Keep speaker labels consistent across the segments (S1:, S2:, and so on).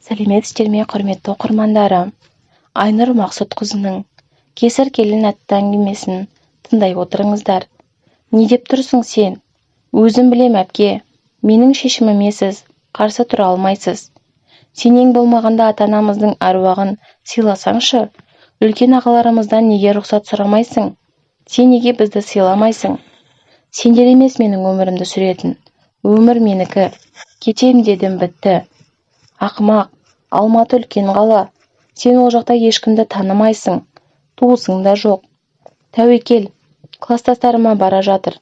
S1: Сәлеметсіздер ме, құрметті оқырмандарым. Айнұр Мақсұтқызының Кесір келін атты әңгімесін тыңдай отырыңыздар. Не деп тұрсың сен? Өзім білем әпке, менің шешіміме сіз қарсы тұра алмайсыз. Сен ең болмағанда ата-анамыздың әруағын сыйласаңшы, үлкен ағаларымыздан неге рұқсат сұрамайсың? Сен неге бізді сыйламайсың? Сендер емес менің өмірімді сүретін. Өмір менікі. Кетем дедім, бітті. Ақымақ, Алматы үлкен қала. Сен ол жақта ешкімді танымайсың. Туысың да жоқ. Тәуекел, кластастарыма бара жатыр.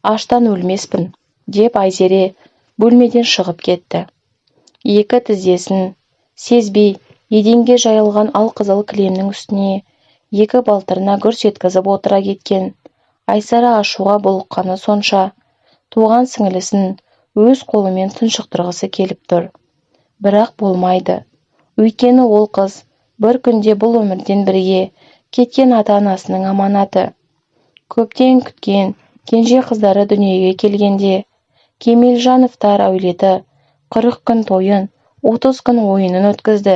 S1: Аштан өлмеспін, деп Айзере бөлмеден шығып кетті. Екі тізесін сезбей еденге жайылған алқызыл кілемнің үстіне екі балтырына гүрс еткізіп отыра кеткен Айсара ашуға булыққаны сонша туған сіңілісін өз қолымен тұншықтырғысы келіп тұр. Бірақ болмайды. Өйткені ол қыз бір күнде бұл өмірден бірге кеткен ата-анасының аманаты. Көптен күткен кенже қыздары дүниеге келгенде Кемелжановтар әулеті 40 күн тойын, 30 күн ойынын өткізді.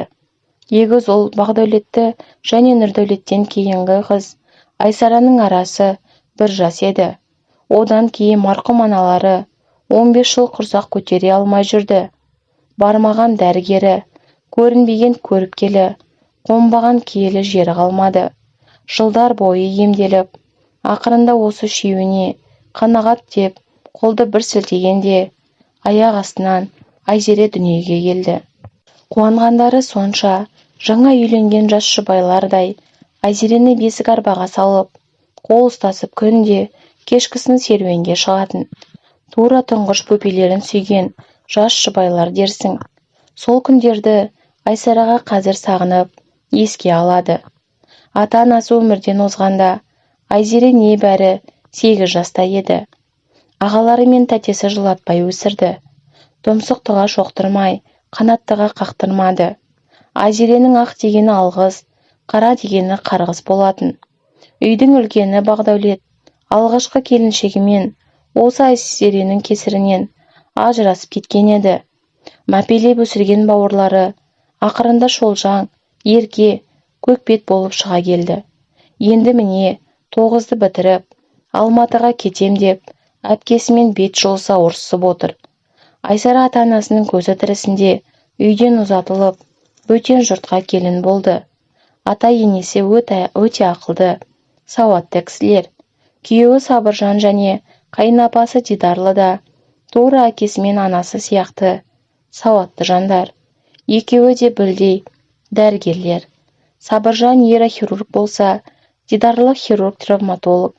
S1: Егіз ұл Бақдәулетті және Нұрдәулеттен кейінгі қыз Айсараның арасы 1 жас еді. Одан кейін марқұм аналары 15 жыл құрсақ көтере алмай жүрді. Бармаған дәрігері, көрінбеген көріпкелі, қонбаған киелі жері қалмады. Жылдар бойы емделіп, ақырында осы шеуіне қанағат деп қолды бір сілтегенде аяқ астынан Айзере дүниеге келді. Қуанғандары сонша, жаңа үйленген жас жұбайлардай Айзерені бесік арбаға салып, қол ұстасып күнде кешкісін серуенге шығатын. Тура тұңғыш бөпелерін сүйген жас жұбайлар дерсің. Сол күндерді Айсараға қазір сағынып, еске алады. Ата-анасы өмірден озғанда Айзере небәрі 8 жаста еді. Ағалары мен тәтесі жылатпай өсірді. Тұмсықтыға шоқтырмай, қанаттыға қақтырмады. Айзеренің ақ дегені алғыз, қара дегені қарғыс болатын. Үйдің үлкені Бақдәулет алғашқы келіншегімен осы Айзеренің кесірінен ажырасып кеткен еді. Мәпелеп өсірген бауырлары ақырында шолжаң, ерке, көкбет болып шыға келді. Енді міне 9-ды бітіріп, Алматыға кетем деп, әпкесімен бет жолса ұрсып отыр. Айсара ата-анасының көзі тірісінде үйден ұзатылып, бөтен жұртқа келін болды. Ата-енесі өте ақылды, сауатты кісілер. Күйеуі Сабыржан және қайынапасы Дидарлы да тура әкесі мен анасы сияқты сауатты жандар. Екеуі де білдей дәрігерлер. Сабыржан нейрохирург болса, Дидарлы хирург-травматолог.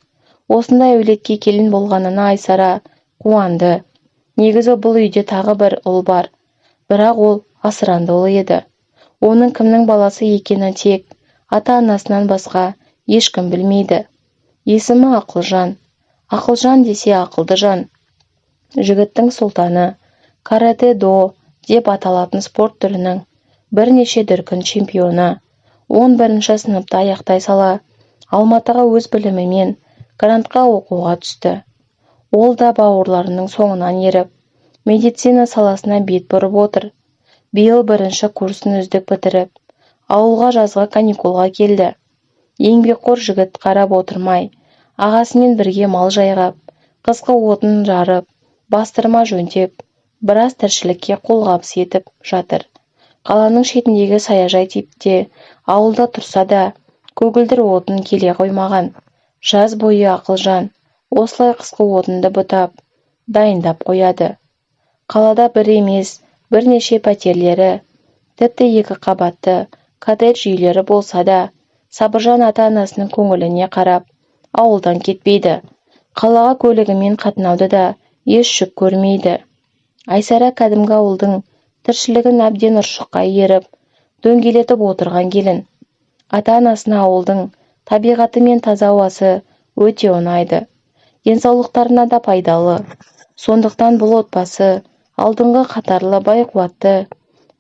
S1: Осындай әулетке келін болғанына Айсара қуанды. Негізі бұл үйде тағы бір ұл бар, бірақ ол асыранды ұл еді. Оның кімнің баласы екені тек ата-анасынан басқа ешкім білмейді. Есімі Ақылжан. Ақылжан десе ақылды жан. Жігіттің сұлтаны, каратэ-до деп аталатын спорт түрінің бірнеше дүркін чемпионы. 11-ші сыныпта аяқтай сала, Алматыға өз білімімен грантқа оқуға түсті. Ол да бауырларының соңынан еріп, медицина саласына бет бұрып отыр. Биыл 1-ші курсын үздік бітіріп, ауылға жазғы каникулға келді. Еңбекқор жігіт қарап отырмай, ағасымен бірге мал жайғап, қысқы отын жарып, бастырма жөндеп, біраз тіршілікке қолғабыс етіп жатыр. Қаланың шетіндегі саяжай типте ауылда тұрса да, көгілдір отын келе қоймаған. Жаз бойы Ақылжан осылай қысқы отынды бұтап, дайындап қояды. Қалада бір емес, бірнеше пәтерлері, тіпті 2 қабатты коттедж үйлері болса да, Сабыржан ата-анасының көңіліне қарап, ауылдан кетпейді. Қалаға көлігімен қатынауды да еш жүк көрмейді. Айсара кәдімгі ауылдың тіршілігін әбден ұршыққа еріп, дөңгелетіп отырған келін. Ата-анасына ауылдың табиғаты мен таза ауасы өте ұнайды. Денсаулықтарына да пайдалы. Сондықтан бұл отбасы алдыңғы қатарлы бай-қуатты,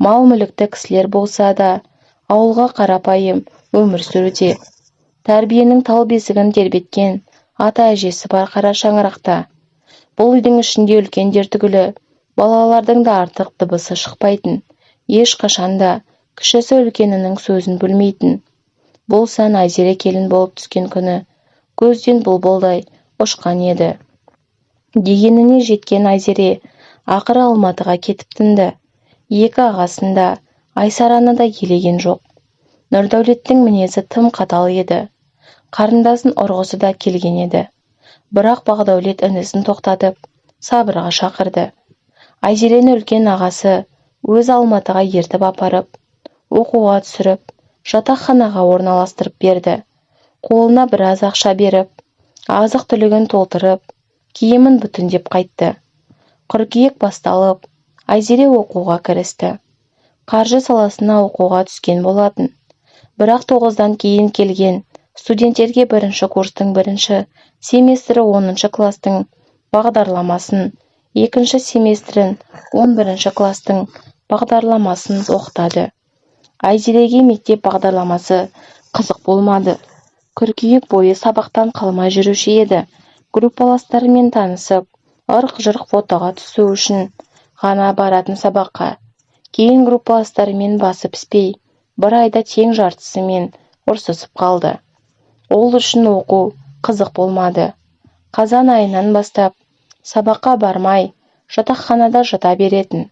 S1: мал-мүлікті кісілер болса да, ауылға қарапайым өмір сүруде. Тәрбиенің тал бесігін тербеткен ата-әжесі бар қара шаңырақта. Бұл үйдің ішінде үлкендер түгілі балалардың да артық дыбысы шықпайтын ешқашанда кішісі үлкенінің сөзін бөлмейтін. Бұл сән Айзере келін болып түскен күні көзден бұлбұлдай ұшқан еді. Дегеніне жеткен Айзере ақыры Алматыға кетіп тынды. Екі ағасында Айсараны да елеген жоқ. Нұрдәулеттің мінезі тым қатал еді. Қарындасын ұрғысы да келген еді. Бірақ Бақдәулет інісін тоқтатып, сабырға шақырды. Айзерені үлкен ағасы өз Алматыға ертіп апарып, оқуға түсіріп, жатақханаға орналастырып берді. Қолына біраз ақша беріп, азық-түлігін толтырып, киімін бүтіндеп қайтты. Қыркүйек басталып, Айзере оқуға кірісті. Қаржы саласына оқуға түскен болатын. Бірақ 9-дан кейін келген студенттерге бірінші курстың бірінші семестрі 10-шы кластың бағдарламасын, екінші семестрін 11-шы кластың бағдарламасын оқытады. Айзереге мектеп бағдарламасы қызық болмады. Қыркүйек бойы сабақтан қалмай жүруші еді. Группаластарымен танысып, ырқ-жырқ фотоға түсу үшін ғана баратын сабаққа. Кейін группаластарымен басы піспей, бір айда тең жартысымен ұрсысып қалды. Ол үшін оқу қызық болмады. Қазан айынан бастап сабаққа бармай, жатақханада жата беретін.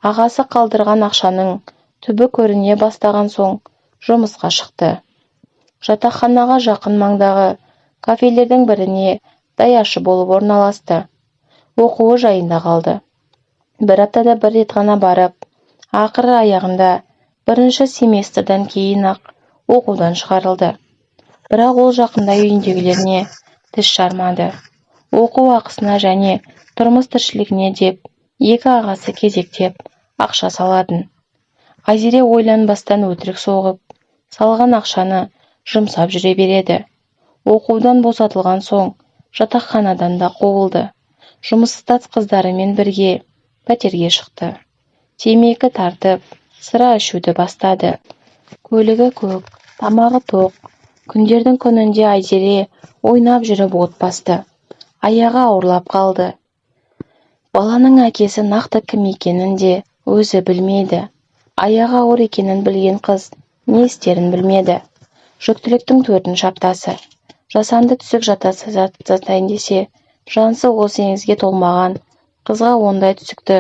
S1: Ағасы қалдырған ақшаның түбі көріне бастаған соң жұмысқа шықты. Жатақханаға жақын маңдағы кафелердің біріне даяшы болып орналасты. Оқуы жайында қалды. Бір аптада бір рет ғана барып, ақыры аяғында бірінші семестрден кейін ақ оқудан шығарылды. Бірақ ол жақында үйіндегілеріне тіс жармады. Оқу ақысына және тұрмыс тіршілігіне деп екі ағасы кезектеп ақша салатын. Айзере ойланбастан өтірік соғып, салған ақшаны жұмсап жүре береді. Оқудан босатылған соң жатақханадан да қуылды. Жұмыссыз қыздарымен бірге пәтерге шықты. Темекі тартып, сыра ішуді бастады. Көлігі көк, тамағы тоқ. Күндердің күнінде Айзере ойнап жүріп от басты. Аяғы ауырлап қалды. Баланың әкесі нақты кім екенін де өзі білмейді. Аяғы ауыр екенін білген қыз не істерін білмеді. Жүктіліктің 4-ші аптасы. Жасанды түсік жасатайын десе, жансы 30-ге толмаған қызға ондай түсікті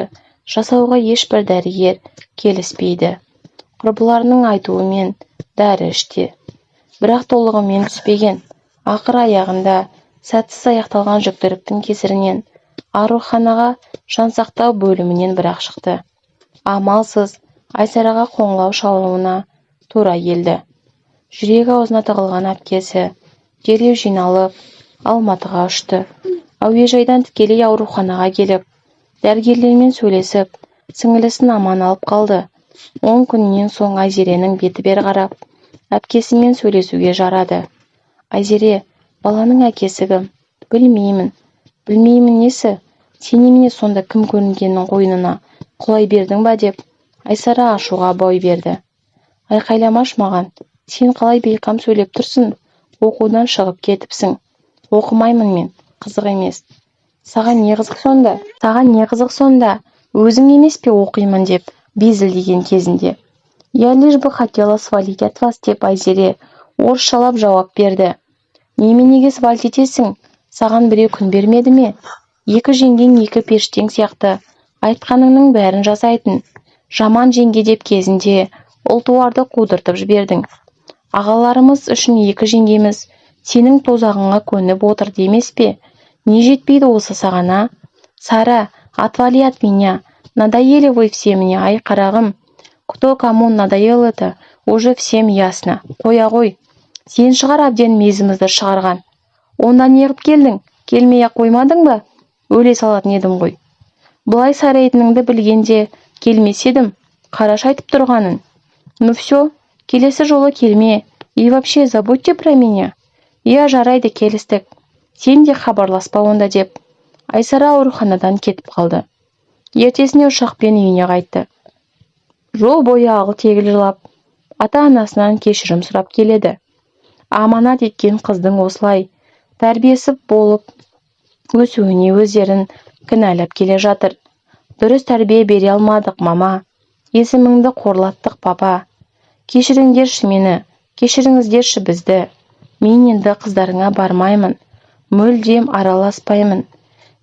S1: жасауға ешбір дәрігер келіспейді. Құрбыларының айтуымен дәрі ішті. Бірақ толығымен түспеген. Ақыр аяғында сәтсіз аяқталған жүктіліктің кесірінен ауруханаға жансақтау бөлімінен бірақ шықты. Амалсыз Айсараға қоңырау шалуына тура келді. Жүрегі аузына тығылған әпкесі дереу жиналып Алматыға ұшты. Әуежайдан тікелей ауруханаға келіп, дәрігерлермен сөйлесіп, сіңілісін аман алып қалды. 10 күннен соң Айзеренің беті бер қарап, әпкесімен сөйлесуге жарады. Айзере, баланың әкесі кім? Білмеймін. Білмеймін несі? Сен немене сонда кім көрінгеннің қойнына құлай бердің ба деп, Айсара ашуға бой берді. Айқайламаш маған, сен қалай бейқам сөйлеп тұрсың? Оқудан шығып кетіпсің. Оқымаймын мен, қызық емес. Саған не қызық сонда? Саған не қызық сонда? Өзің емес пе оқимын деп безілдеген кезінде. Я лишь бы хотела свалить от вас деп Айзере орысшалап жауап берді. Неменеге свалить етесің? Саған біреу күн бермеді ме? Екі жеңгең екі періштең сияқты айтқаныңның бәрін жасайтын. Жаман жеңге деп кезінде ұлтуарды қудыртып жібердің. Ағаларымыз үшін екі жеңгеміз сенің тозағыңа көніп отыр демес пе? Не жетпейді осы сағана? Сара, отвали от меня. Надоели вы все мне, ай қарағым. Кто кому надоел это, уже всем ясно. Қоя ғой. Сен шығар әбден мезімізді шығарған. Онда неғып келдің? Келмей-ақ қоймадың ба? Өле салатын едім ғой. Бұлай сарайтыныңды білгенде келмес едім. Қараш айтып тұрғанын. Ну все, келесі жолы келме. И вообще забудьте про меня. Я жарайды келістік. Сен де хабарласпа онда деп. Айсара ауруханадан кетіп қалды. Ертесіне ұшақпен үйіне қайтты. Жол бойы ағыл-тегіл жылап, ата-анасынан кешірім сұрап келеді. Аманат еткен қыздың осылай тәрбиесі болып өсуіне өздерін кінәлап келе жатыр. Дұрыс тәрбие бере алмадық, мама. Есіміңді қорлаттық папа. Кешіріңдерші мені, кешіріңіздерші бізді. Мен енді қыздарыңа бармаймын, мүлдем араласпаймын.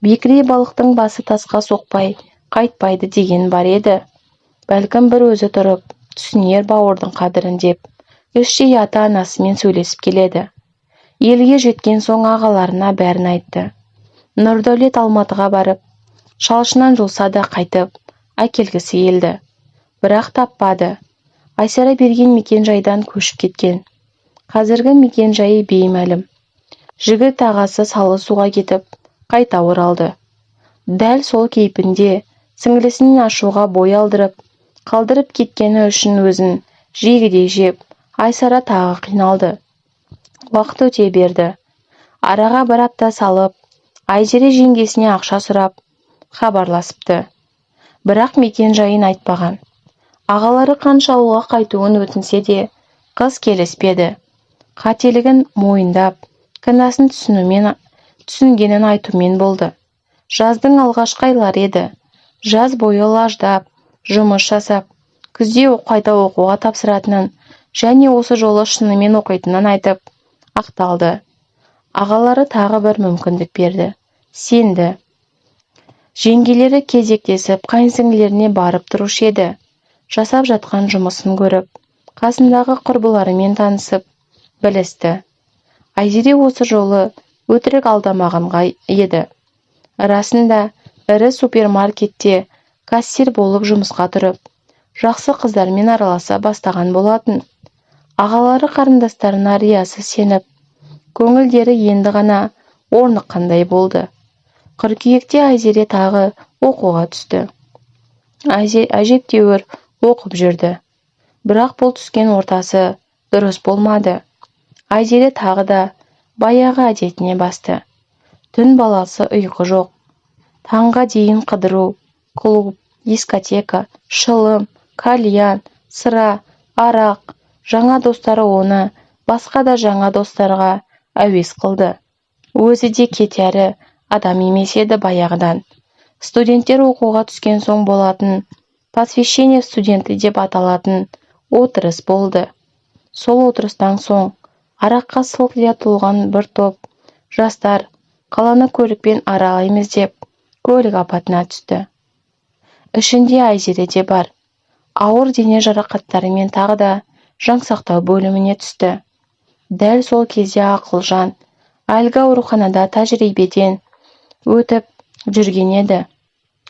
S1: Бекіре балықтың басы тасқа соқпай қайтпайды деген бар еді. Бәлкім бір өзі тұрып, түсінер бауырдың қадірін деп, іштей ата-анасымен сөйлесіп келеді. Елге жеткен соң ағаларына бәрін айтты. Нұрдәулет Алматыға барып, шалшынан жұлса да қайтып әкелгісі келді. Бірақ таппады. Айсара берген мекен-жайдан көшіп кеткен. Қазіргі мекен-жайы беймәлім. Жігіт ағасы салы суға кетіп, қайта оралды. Дәл сол кейпінде сіңлісінен ашуға бой алдырып, қалдырып кеткені үшін өзін жегідей жеп, Айсара тағы қиналды. Уақыт өте берді. Араға бір апта салып, Айзере жеңгесіне ақша сұрап, хабарласыпты. Бірақ мекен-жайын айтпаған. Ағалары қанша ауылға қайтуын өтінсе де, қыз келіспеді. Қателігін мойындап, кінәсін түсінгенін айтумен болды. Жаздың алғашқы айлары еді. Жаз бойы лаждап, жұмыс жасап, күзде қайта оқуға тапсыратынын және осы жолы шынымен оқитынын айтып, ақталды. Ағалары тағы бір мүмкіндік берді. Сенді. Жеңгелері кезектесіп қайынсіңлілеріне барып тұрушы еді. Жасап жатқан жұмысын көріп, қасындағы құрбыларымен танысып, білісті. Айзере осы жолы өтірік алдамағанға еді. Расында, ірі супермаркетте кассир болып жұмысқа тұрып, жақсы қыздармен араласа бастаған болатын. Ағалары қарындастарына риясы сеніп, көңілдері енді ғана орныққандай болды. Қыркүйекте Айзере тағы оқуға түсті. Әжептәуір оқып жүрді. Бірақ бұл түскен ортасы дұрыс болмады. Айзере тағы да баяғы әдетіне басты. Түн баласы ұйқы жоқ. Таңға дейін қыдыру, клуб, дискотека, шылым, кальян, сыра, арақ. Жаңа достары оны басқа да жаңа достарға әуес қылды. Өзі де кетәрі адам емес еді баяғыдан. Студенттер оқуға түскен соң болатын, посвящение студенті деп аталатын отырыс болды. Сол отырыстан соң араққа сылқия толған бір топ жастар қаланы көлікпен аралаймыз деп көлік апатына түсті. Ішінде Айзере де бар. Ауыр дене жарақаттарымен тағы да жансақтау бөліміне түсті. Дәл сол кезде Ақылжан әлгі ауруханада тәжірибеден өтіп жүрген еді.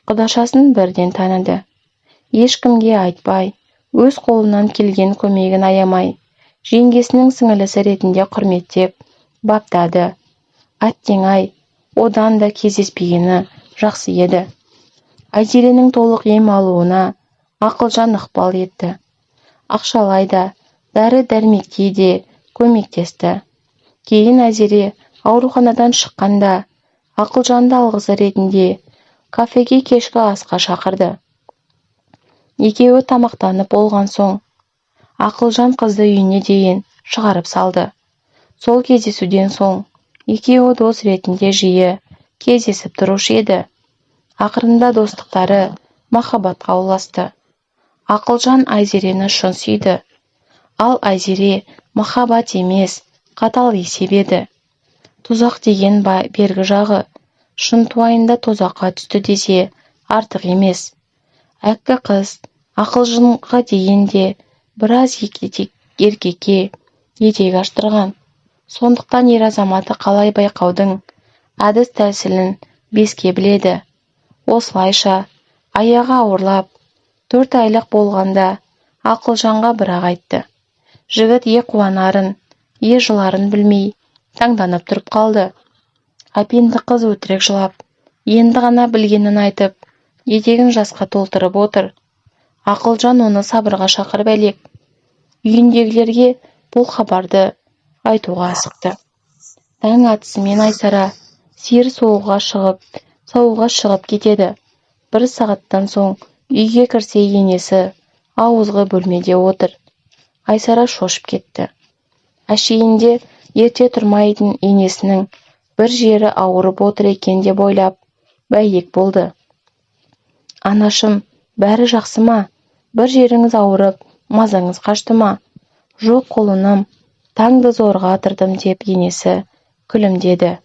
S1: Құдашасын бірден таныды. Ешкімге айтпай, өз қолынан келген көмегін аямай, жеңгесінің сіңілісі ретінде құрметтеп, баптады. Әттең-ай, одан да кездеспегені жақсы еді. Айзеренің толық ем алуына Ақылжан ықпал етті. Ақшалайда, дәрі-дәрмекте де көмектесті. Кейін Айзере ауруханадан шыққанда Ақылжанды алғысы ретінде кафеге кешкі асқа шақырды. Екеуі тамақтанып болған соң Ақылжан қызды үйіне дейін шығарып салды. Сол кездесуден соң екеуі дос ретінде жиі кездесіп тұрушы еді. Ақырында достықтары махаббатқа ұласты. Ақылжан Айзерені шын сүйді. Ал Айзере махаббат емес, қатал есеп еді. Тұзақ деген бергі жағы шынтуайында тозаққа түсті десе артық емес. Әккі қыз Ақылжанға дейінде біраз еркекке етек аштырған. Сондықтан ер азаматы қалай байқаудың әдіс тәсілін беске біледі. Осылайша аяғы ауырлап 4 айлық болғанда Ақылжанға бірақ айтты. Жігіт қуанарын, жыларын білмей таңданып тұрып қалды. Әпенді қыз өтірік жылап, енді ғана білгенін айтып, етегін жасқа толтырып отыр. Ақылжан оны сабырға шақырып әлек. Үйіндегілерге бұл хабарды айтуға асықты. Таң атысымен Айсара сиыр сауға шығып кетеді. 1 сағаттан соң үйге кірсе енесі ауызғы бөлмеде отыр. Айсара шошып кетті. Әшейінде ерте тұрмайтын енесінің бір жері ауырып отыр екен деп ойлап, бәйек болды. Анашым, бәрі жақсы ма? бір жеріңіз ауырып, мазаңыз қашты ма? Жоқ құлыным, таңды зорға атырдым деп енесі күлімдеді.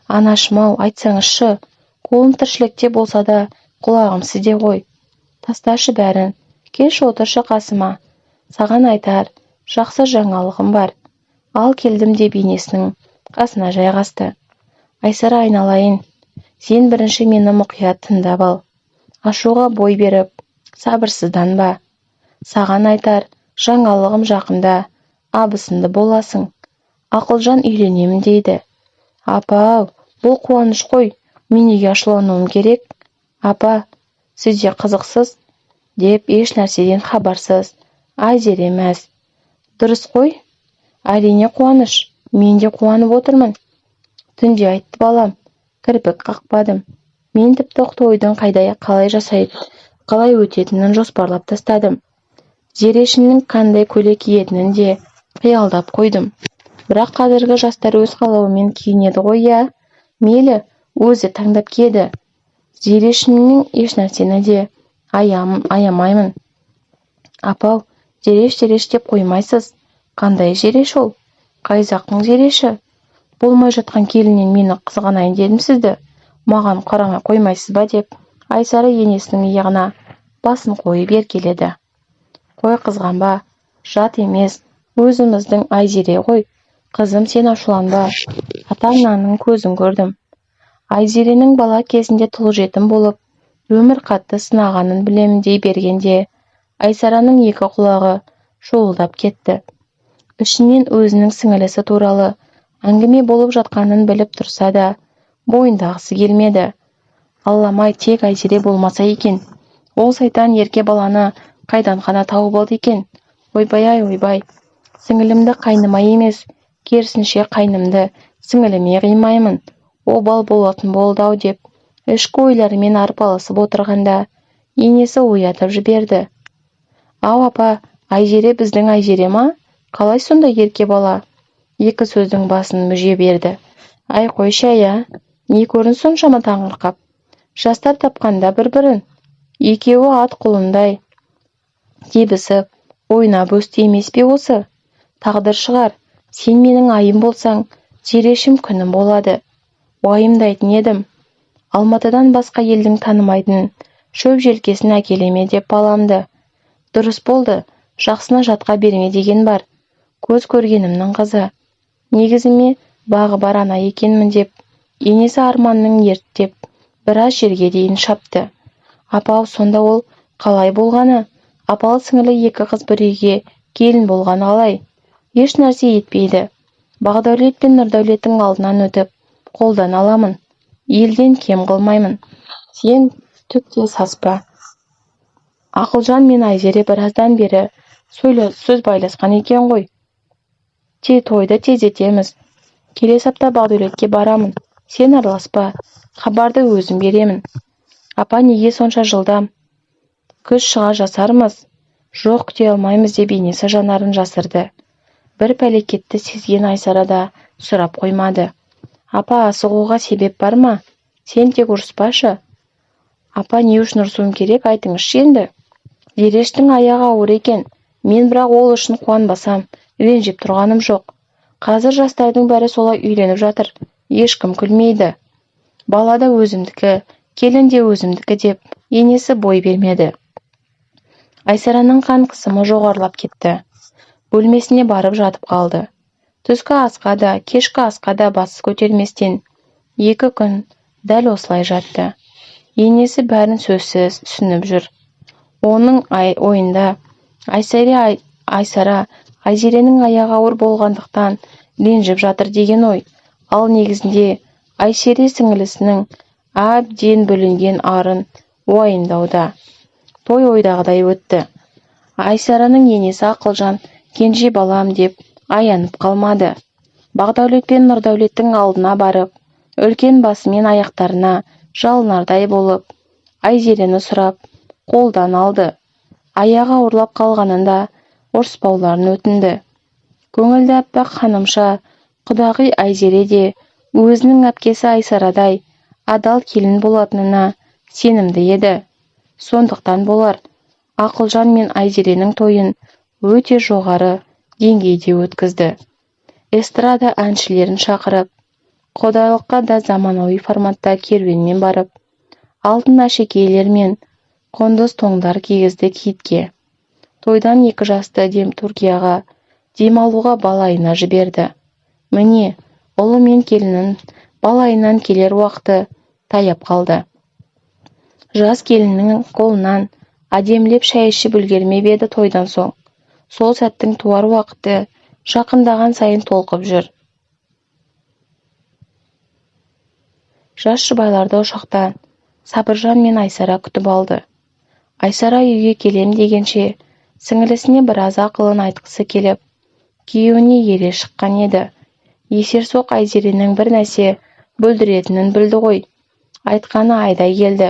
S1: Анашым-ау, айтсаңызшы, қолым тіршілікте болса да, құлағым сізде ғой. Тасташы бәрін, келші отыршы қасыма. Саған айтар, жақсы жаңалығым бар. Ал келдім деп енесінің қасына жайғасты. Айсара айналайын, сен бірінші мені мұқият тыңдап ал. Ашуға бой беріп, сабырсызданба. Саған айтар, жаңалығым жақында, абысынды боласың. Ақылжан үйленемін дейді. Апа-ау, бұл қуаныш қой, мен неге ашулануым керек? Апа, сіз де қызықсыз, деп еш нәрседен хабарсыз, Айзере мәз. Дұрыс қой? Әрине қуаныш, мен де қуанып отырмын. Түнде айтты балам, кірпік қақпадым. Мен тіпті тойдың қалай жасайды, қалай өтетінін жоспарлап тастадым. Зерешімнің қандай көйлек киетінін де қиялдап қойдым. Бірақ қазіргі жастар өз қалауымен киінеді ғой, я? Мейлі, өзі таңдап киеді. Зерешімнің еш нәрсені де аямаймын. Апау, зереш деп қоймайсыз. Қандай зереш ол? Қайзақтың зереші? Болмай жатқан келіннен мені қызғанайын дедім сізді. Маған қарамай қоймайсыз ба деп, Айсара енесінің иығына басын қойып еркеледі. Қой қызғанба, жат емес, өзіміздің Айзере ғой. Қызым, сен ашуланба, ата-ананың көзін көрдім. Айзеренің бала кезінде тұл жетім болып, өмір қатты сынағанын білемін дей бергенде, Айсараның екі құлағы шуылдап кетті. Ішінен өзінің сіңілісі туралы әңгіме болып жатқанын біліп тұрса да, бойындағысы келмеді. Алламай, тек Айзере болмаса екен. Ол сайтан ерке баланы қайдан ғана тауып алды екен. Ойбай-ай, ойбай. Сіңілімді қайныма емес, керісінше қайнымды сіңіліме қимаймын. Обал болатын болды-ау деп, ішкі ойларымен арпалысып отырғанда, енесі оятып жіберді. Ау апа, Айзере біздің Айзере ма? Қалай сонда ерке бала? Екі сөздің басын мүже берді. Ай қойшы ая, не көрін соншама таңырқап? Жастар тапқанда бір-бірін. Екеуі ат құлындай тебісіп, ойнап өсті емес пе осы? Тағдыр шығар, сен менің айым болсаң, зерешім күнім болады. Уайымдайтын едім. Алматыдан басқа елдің танымайтын шөп желкесін әкелеме деп баламды. Дұрыс болды, жақсына жатқа берме деген бар. Көз көргенімнің қызы. Негізіме бағы бар ана екенмін деп, енесі арманның ерттеп, біраз жерге дейін шапты. Апау, сонда ол қалай болғаны? Апалы сіңілі екі қыз бір үйге келін болған алай. Еш нәрсе етпейді. Бағдәулет пен Нұрдәулеттің алдынан өтіп, қолдан аламын. Елден кем қылмаймын. Сен түкте саспа. Ақылжан мен Айзере біраздан бері сөз байласқан екен ғой. Тойды тездетеміз. Келесі апта Бағдәулетке барамын. Сен араласпа. Хабарды өзім беремін. Апа, неге сонша жылдам? Күз шыға жасармыз. Жоқ, күте алмаймыз деп енесі жанарын жасырды. Бір пәлекетті сезген Айсара да сұрап қоймады. Апа, асығуға себеп бар ма? Сен тек ұрыспашы. Апа, не үшін ұрысуым керек, айтыңызшы енді. Зерештің аяғы ауыр екен. Мен бірақ ол үшін қуанбасам, ренжіп тұрғаным жоқ. Қазір жастардың бәрі солай үйленіп жатыр. Ешкім күлмейді. Бала да өзімдікі, келін де өзімдікі деп, енесі бой бермеді. Айсараның қан қысымы жоғарылап кетті. Бөлмесіне барып жатып қалды. Түскі асқа да, кешкі асқа да басы көтерместен 2 күн дәл осылай жатты. Енесі бәрін сөзсіз түсініп жүр. Оның ойында Айсара Айзеренің аяғы ауыр болғандықтан ренжіп жатыр деген ой. Ал негізінде Айсере сіңілісінің әбден бөлінген арын уайымдауда. Той ойдағыдай өтті. Айсараның енесі Ақылжан кенже балам деп аянып қалмады. Бағдәулет пен Нұрдәулеттің алдына барып, үлкен басымен аяқтарына жалынардай болып, Айзерені сұрап, қолдан алды. Аяғы ауырлап қалғанында ұрыспауларын өтінді. Көңілді аппақ ханымша, құдағи Айзере де өзінің әпкесі Айсарадай адал келін болатынына сенімді еді. Сондықтан болар, Ақылжан мен Айзеренің тойын өте жоғары деңгейде өткізді. Эстрада әншілерін шақырып, құдайлыққа да заманауи форматта керуенмен барып, алтын әшекейлер мен қондыз тоңдар кигізді китке. Тойдан 2 жасты Туркияға демалуға балайына жіберді. Міне, ұлы мен келіннің балайынан келер уақыты таяп қалды. Жас келіннің қолынан әдемілеп шай ішіп үлгермеп еді тойдан соң. Сол сәттің туар уақыты жақындаған сайын толқып жүр. Жас жұбайларды ұшақтан Сабыржан мен Айсара күтіп алды. Айсара үйге келем дегенше, сіңілісіне біраз ақылын айтқысы келіп, күйеуіне ере шыққан еді. Есерсоқ Айзеренің бір нәрсе бүлдіретінін білді ғой. Айтқаны айдай келді.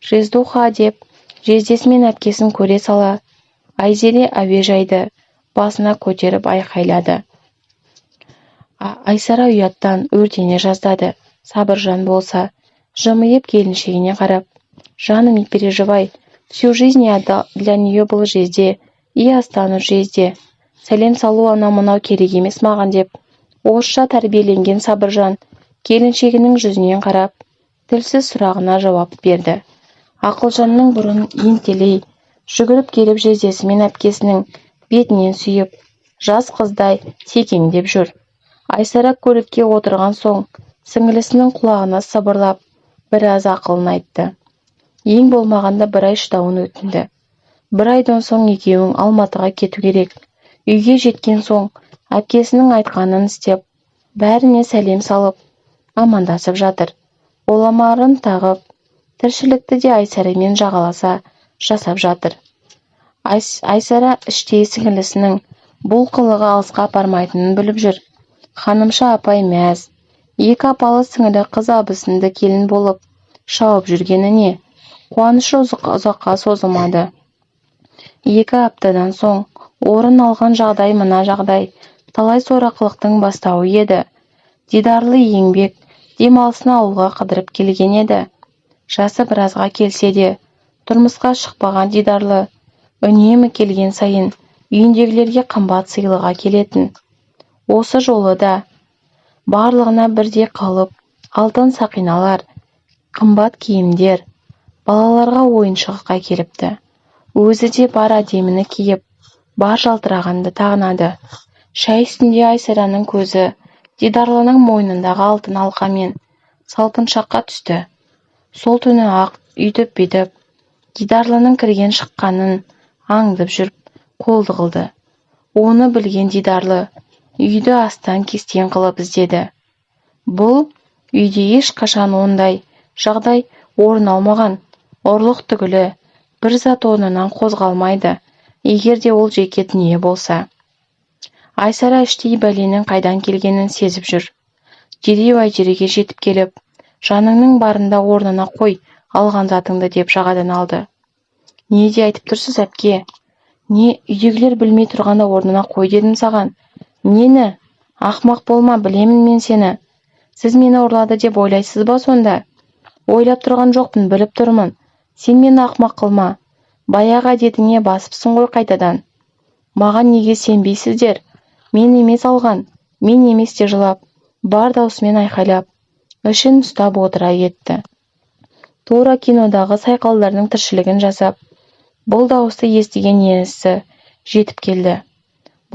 S1: Жездуха деп жездесі мен әпкесін көре сала, Айзере әуежайды басына көтеріп айқайлады. Айсара ұяттан өртене жаздады. Сабыржан болса, жымиып келіншегіне қарап, «Жаным, не переживай, всю жизнь я для нее был жезде, и останусь жезде. Сәлем салу анау-мынау керек емес маған» деп, орысша тәрбиеленген Сабыржан келіншегінің жүзінен қарап, тілсіз сұрағына жауап берді. Ақылжанның бұрын ентелей жүгіріп келіп жездесі мен әпкесінің бетінен сүйіп, жас қыздай секеңдеп жүр. Айсара көлікке отырған соң, сіңілісінің құлағына сыбырлап, біраз ақылын айтты. Ең болмағанда 1 ай шыдауын өтінді. 1 айдан соң екеуің Алматыға кету керек. Үйге жеткен соң, әпкесінің айтқанын істеп, бәріне сәлем салып, амандасып жатыр. Оламарын тағып, тіршілікті де Айсарамен жағаласа жасап жатыр. Айсара іштей сіңілісінің бұл қылығы алысқа апармайтынын біліп жүр. Ханымша апай мәз. 2 апалы сіңілі қыз абысынды келін болып шауып жүргеніне қуанышы ұзаққа созылмады. 2 аптадан соң орын алған жағдай мына жағдай талай сорақылықтың бастауы еді. Дидарлы еңбек демалысын ауылға қыдырып келген еді. Жасы біразға келсе де, тұрмысқа шықпаған Дидарлы үнемі келген сайын үйіндегілерге қымбат сыйлыға келетін. Осы жолы да барлығына бірдей қалып, алтын сақиналар, қымбат киімдер, балаларға ойыншыққа келіпті. Өзі де бар әдеміні киіп, бар жалтырағанды тағынады. Шай үстінде Айсараның көзі Дидарлының мойнындағы алтын алқамен салпыншаққа түсті. Сол түні ақ үйтіп-бүйтіп, Дидарлының кірген шыққанын аңдып жүріп, қолды қылды. Оны білген Дидарлы үйді астан-кестен қылып іздеді. Бұл үйде ешқашан ондай жағдай орын алмаған. Ұрлық түгілі бір зат орнынан қозғалмайды, егер де ол жеке дүние болса. Айсара іштей бәленің қайдан келгенін сезіп жүр. Дереу Айзереге жетіп келіп, жаныңның барында орнына қой алған затыңды деп жағадан алды. Не де айтып тұрсыз әпке? Не, үйдегілер білмей тұрғанда орнына қой дедім саған. Нені? Ақмақ болма, білемін мен сені. Сіз мені ұрлады деп ойлайсыз ба сонда? Ойлап тұрған жоқпын, біліп тұрмын. Сен мені ақмақ қылма. Баяғы әдетіңе басыпсың ғой қайтадан. Маған неге сенбейсіздер? Мен емес алған, мен емес те жылап, бар даусымен айқайлап, ішін ұстап отыра кетті. Тура кинодағы сайқалдардың тіршілігін жасап, бұл дауысты естіген енісі жетіп келді.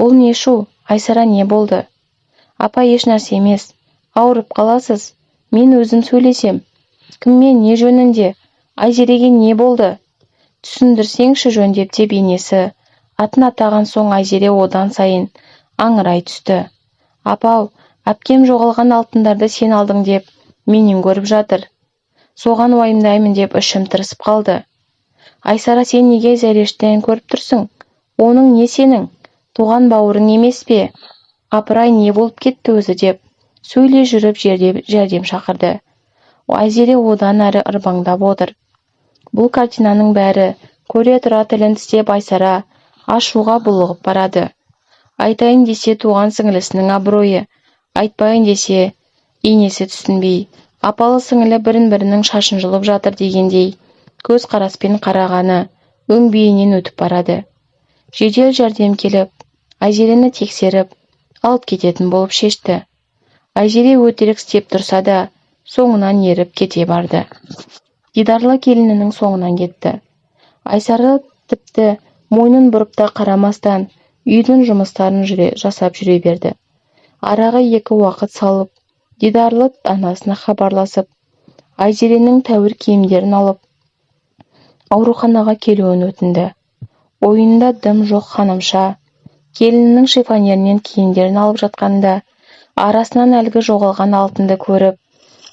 S1: Бұл не шу? Айсара, не болды? Апа, еш нәрсе емес. Ауырып қаласыз. Мен өзім сөйлесем. Кіммен, не жөнінде? Айзереге не болды? Түсіндірсеңші жөндеп деп енесі атын атаған соң Айзере одан сайын аңырай түсті. Апау, әпкем жоғалған алтындарды сен алдың деп менен көріп жатыр. Соған уайымдаймын деп ішім тырысып қалды. Айсара, сен неге зәрештен көріп тұрсың? Оның не сенің? Туған бауырың емес пе? Апырай, не болып кетті өзі деп сөйле жүріп жәрдем шақырды. Айзере одан әрі ырбаңдап отыр. Бұл картинаның бәрі көре тұра тілін тістеп Айсара ашуға булығып барады. Айтайын десе туған сіңілісінің абыройы, айтпайын десе енесі түсінбей, апалы сіңілі бірін-бірінің шашын жұлып жатыр дегендей көз қараспен қарағаны өңбейінен өтіп барады. Жедел жәрдем келіп, Айзерені тексеріп, алып кететін болып шешті. Айзере өтірік істеп тұрса да, соңынан еріп кете барды. Дидарлы келінінің соңынан кетті. Айсара тіпті мойнын бұрып та қарамастан үйдің жұмыстарын жасап жүре берді. Араға 2 уақыт салып, Дидарлы анасына хабарласып, Айзеренің тәуір киімдерін алып, ауруханаға келуін өтінді. Ойында дым жоқ ханымша, келінінің шифонерінен киімдерін алып жатқанда, арасынан әлгі жоғалған алтынды көріп,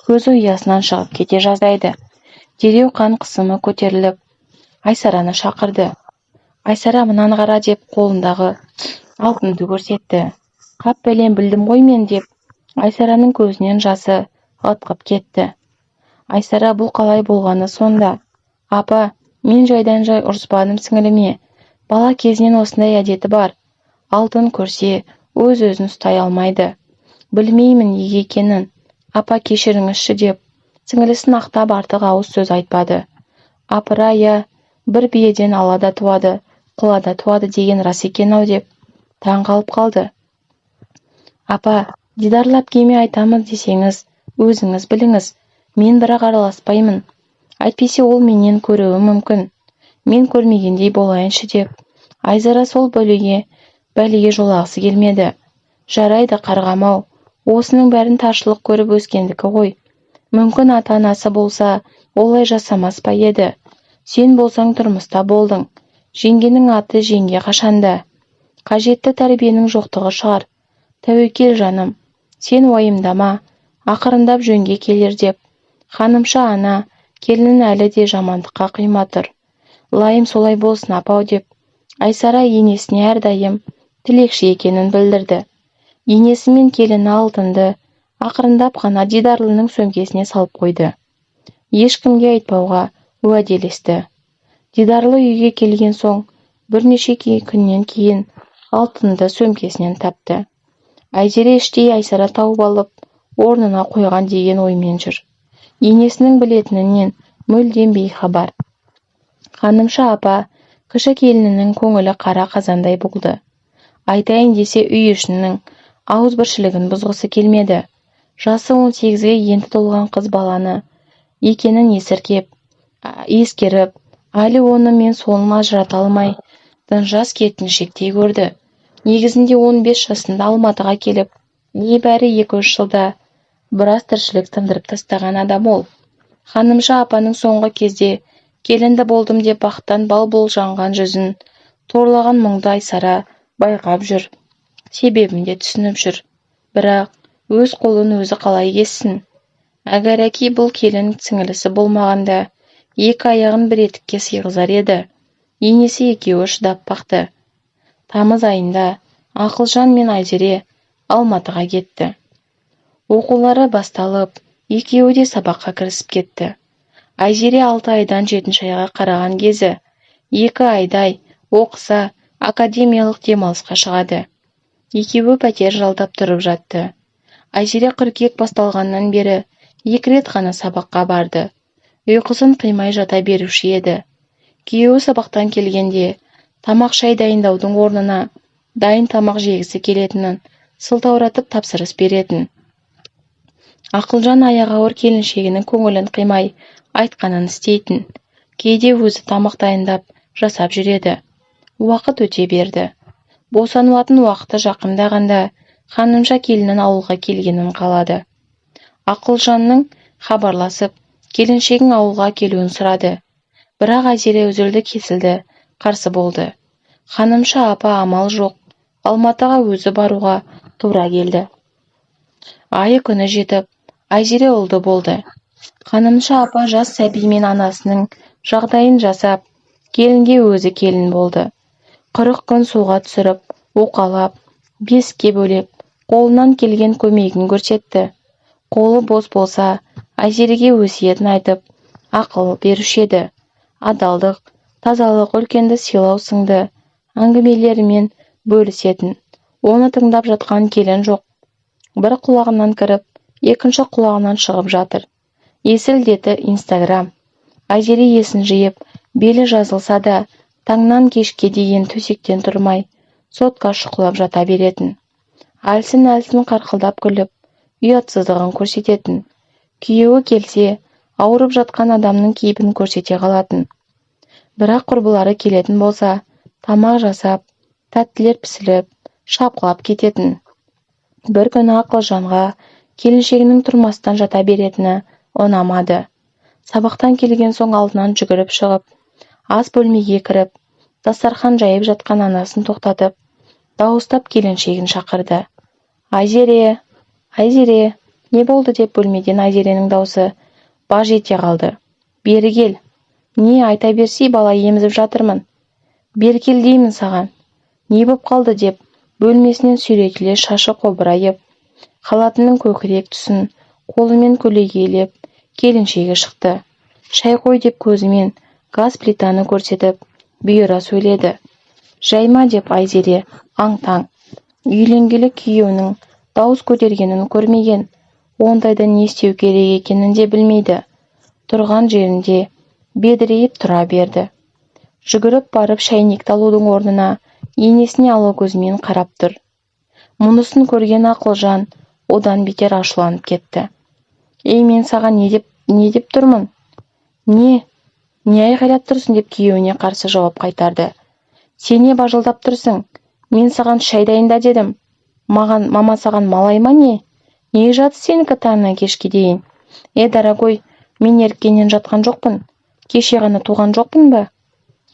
S1: көзі ұясынан шығып кете жаздайды. Дереу қан қысымы көтеріліп, Айсараны шақырды. Айсара мынаны қара деп қолындағы алтынды көрсетті. Қап бәлем білдім ғой мен деп, Айсараның көзінен жасы ытқып кетті. Айсара бұл қалай болғаны сонда? Апа, мен жайдан жай ұрыспадым сіңіліме. Бала кезінен осындай әдеті бар. Алтын көрсе, өз-өзін ұстай алмайды. Білмеймін неге екенін. Апа кешіріңізші деп, сіңілісін ақтап артық ауыз сөз айтпады. Апырай, бір биеден ала да туады, құла да туады деген рас екен-ау деп, таң қалып қалды. Апа, дидарлап кеме айтамыз десеңіз, өзіңіз біліңіз, мен бірақ араласпаймын. Әйтпесе ол менен көруі мүмкін. Мен көрмегендей болайыншы деп, Айзара сол бәлеге жолағысы келмеді. Жарайды қарғамау, осының бәрін таршылық көріп өскендікі ғой. Мүмкін ата-анасы болса, олай жасамас па еді. Сен болсаң тұрмыста болдың. Жеңгенің аты жеңге қашанда. Қажетті тәрбиенің жоқтығы шығар. Тәуекел жаным, сен уайымдама, ақырындап жөнге келер деп. Ханымша ана, келінін әлі де жамандыққа қима тұр. Лайым солай болсын апау деп, Айсара енесіне әрдайым тілекші екенін білдірді. Енесі мен келіні алтынды ақырындап қана Дидарлының сөмкесіне салып қойды. Ешкімге айтпауға уәделесті. Дидарлы үйге келген соң, бірнеше күннен кейін алтынды сөмкесінен тапты. Айзере іштей Айсара тауып алып, орнына қойған деген оймен жүр. Енесінің білетінінен мүлдем бейхабар. Ханымша апа, кіші келінінің көңілі қара қазандай болды. Айтайын десе үй ішінің ауызбіршілігін бұзғысы келмеді. Жасы 18-ге енді толған қыз баланы екенін ескеріп, әлі оны мен солын ажырата алмай, жас келіншектей көрді. Негізінде 15 жасында Алматыға келіп, небәрі 2-3 жылда біраз тіршілік тындырып тастаған адам ол. Ханымша апаның соңғы кезде келінді болдым деп бақтан бал болжанған жүзін, торлаған мұңды Айсара байқап жүр. Себебін де түсініп жүр. Бірақ өз қолын өзі қалай кессін? Әгәрәки бұл келін сіңілісі болмағанда, 2 аяғын бір етікке сыйғызар еді. Енесі екеуі шыдап бақты. Тамыз айында Ақылжан мен Айзере Алматыға кетті. Оқулары басталып, екеуі де сабаққа кірісіп кетті. Айзере 6 айдан 7 айға қараған кезі, 2 айдай оқыса академиялық демалысқа шығады. Екеуі пәтер жалдап тұрып жатты. Айзере қыркүйек басталғаннан бері 2 рет қана сабаққа барды. Ұйқысын қимай жата беруші еді. Күйеуі сабақтан келгенде тамақ шай дайындаудың орнына дайын тамақ жегісі келетінін сылтауратып тапсырыс беретін. Ақылжан аяғы ауыр келіншегінің көңілін қимай айтқанын істейтін. Кейде өзі тамақ дайындап жасап жүреді. Уақыт өте берді. Босануатын уақыты жақындағанда ханымша келіннің ауылға келгенін қалады. Ақылжанның хабарласып, келіншегің ауылға келуін сұрады. Бірақ Айзере үзілді кесілді қарсы болды. Ханымша апа амал жоқ, Алматыға өзі баруға тура келді. Айы күні жетіп, Айзере ұлды болды. Ханымша апа жас сәби мен анасының жағдайын жасап, келінге өзі келін болды. 40 күн суға түсіріп, оқалап, 5-ке бөлеп, қолынан келген көмегін көрсетті. Қолы бос болса, Айзереге өсиетін айтып, ақыл беруші еді. Адалдық, тазалық, үлкенді сыйлау сынды әңгімелерімен бөлісетін. Оны тыңдап жатқан келін жоқ. Бір құлағынан кіріп, екінші құлағынан шығып жатыр. Есіл деті Инстаграм. Айзере есін жиып, белі жазылса да, Таңнан кешке дейін төсектен тұрмай, сотқа шұқылап жата беретін. Әлсін-әлсін қарқылдап күліп, ұятсыздығын көрсететін. Күйеуі келсе, ауырып жатқан адамның кейпін көрсете қалатын. Бірақ құрбылары келетін болса, тамақ жасап, тәттілер пісіліп, шапқылап кететін. Бір күні Ақылжанға келіншегінің тұрмастан жата беретіні ұнамады. Сабақтан келген соң алдынан жүгіріп шығып, ас бөлмеге кіріп, дастархан жайып жатқан анасын тоқтатып, дауыстап келіншегін шақырды. Айзере, Айзере, не болды деп бөлмеден Айзеренің даусы баж ете қалды. Бері кел. Не айта берсей, бала емізіп жатырмын. Бері кел деймін саған. Не боп қалды деп бөлмесінен сүйретіле шашы қобырайып, халатының көкірек тұсын қолымен көлегейлеп, келіншегі шықты. Шай қой деп көзімен газ плитаны көрсетіп, бұйыра сөйледі. Жайма деп Айзере аң-таң. Үйленгелі күйеуінің дауыс көтергенін көрмеген, ондайда не істеу керек екенін де білмейді. Тұрған жерінде бедірейіп тұра берді. Жүгіріп барып шайнекті алудың орнына енесіне ала көзімен қарап тұр. Мұнысын көрген Ақылжан одан бетер ашуланып кетті. Ей, мен саған не деп тұрмын? Не айғайлап тұрсың деп күйеуіне қарсы жауап қайтарды. Сен не бажылдап тұрсың? Мен саған шай дайында дедім. Мама саған малай ма не? Не жаты сенікі таңнан кешке дейін? Дорогой, мен еріккеннен жатқан жоқпын. Кеше ғана туған жоқпын ба?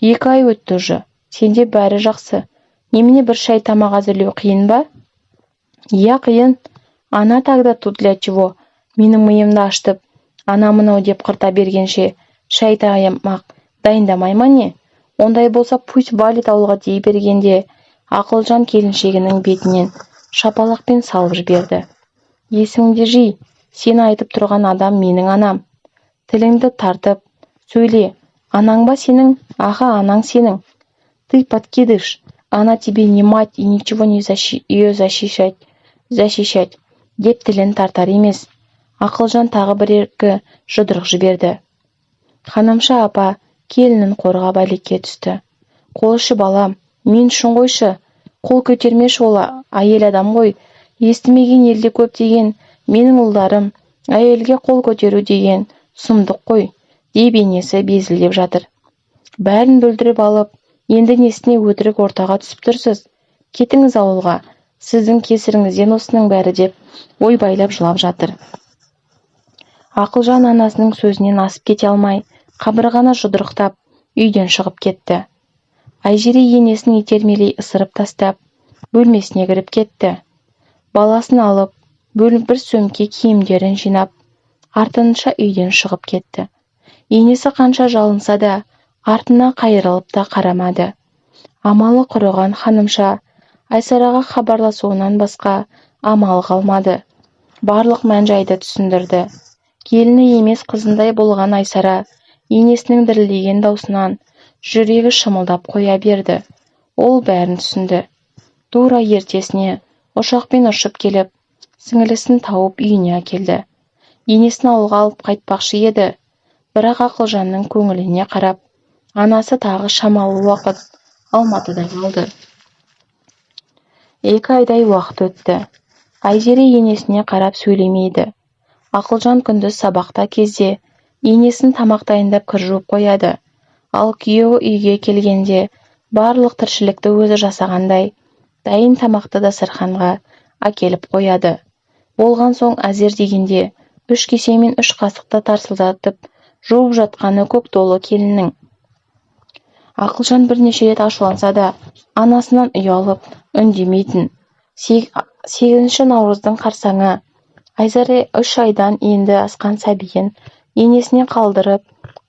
S1: 2 ай өтті уже. Сенде бәрі жақсы. Немене бір шай тамақ әзірлеу қиын ба? Я, қиын. Ана тогда тут для чего? Менің миымды аштып, ана мынау деп қырта бергенше шай тамақ дайындамай ма не? Ондай болса пусть валит ауылға дей бергенде Ақылжан келіншегінің бетінен шапалақпен салып жіберді. Есіңді жи, сені айтып тұрған адам менің анам. Тіліңді тартып сөйле. Анаң ба сенің? Аға, анаң сенің. Ты подкидыш. Она тебе не мать и ничего не ее защищать деп тілін тартар емес. Ақылжан тағы бір-екі жұдырық жіберді. Ханымша апа келінін қорғап әлекке түсті. Қолшы балам, мен үшін қойшы. Қол көтермеш, ол әйел адам ғой. Естімеген елде көп деген менің ұлдарым, әйелге қол көтеру деген сұмдық қой, деп енесі безілдеп жатыр. Бәрін бүлдіріп алып, енді несіне өтірік ортаға түсіп тұрсыз? Кетіңіз ауылға, сіздің кесіріңізден осының бәрі деп ойбайлап жылап жатыр. Ақылжан анасының сөзінен асып кете алмай, қабырғаны жұдырықтап, үйден шығып кетті. Айзере енесін итермелей ысырып тастап, бөлмесіне кіріп кетті. Баласын алып, бір сөмке киімдерін жинап, артынша үйден шығып кетті. Енесі қанша жалынса да, артына қайырылып та қарамады. Амалы құрыған ханымша Айсараға хабарласуынан басқа амал қалмады. Барлық мән-жайды түсіндірді. Келіні емес қызындай болған Айсара енесінің дірілдеген даусынан жүрегі шымылдап қоя берді. Ол бәрін түсінді. Тура ертесіне ұшақпен ұшып келіп, сіңілісін тауып үйіне әкелді. Енесін ауылға алып қайтпақшы еді. Бірақ Ақылжанның көңіліне қарап, анасы тағы шамалы уақыт Алматыда қалды. 2 айдай уақыт өтті. Айзере енесіне қарап сөйлемейді. Ақылжан күндіз сабақта кезде енесін тамақ дайындап кір жуып қояды. Ал күйеуі үйге келгенде барлық тіршілікті өзі жасағандай, дайын тамақты дастарханға әкеліп қояды. Болған соң әзер дегенде 3 кесе мен 3 қасықты тарсылдатып жуып жатқаны көк толы келіннің. Ақылжан бірнеше рет ашуланса да, анасынан ұялып үндемейтін. 8 наурыздың қарсаңы Айзере 3 айдан енді асқан сәбиін енесіне қалдырып,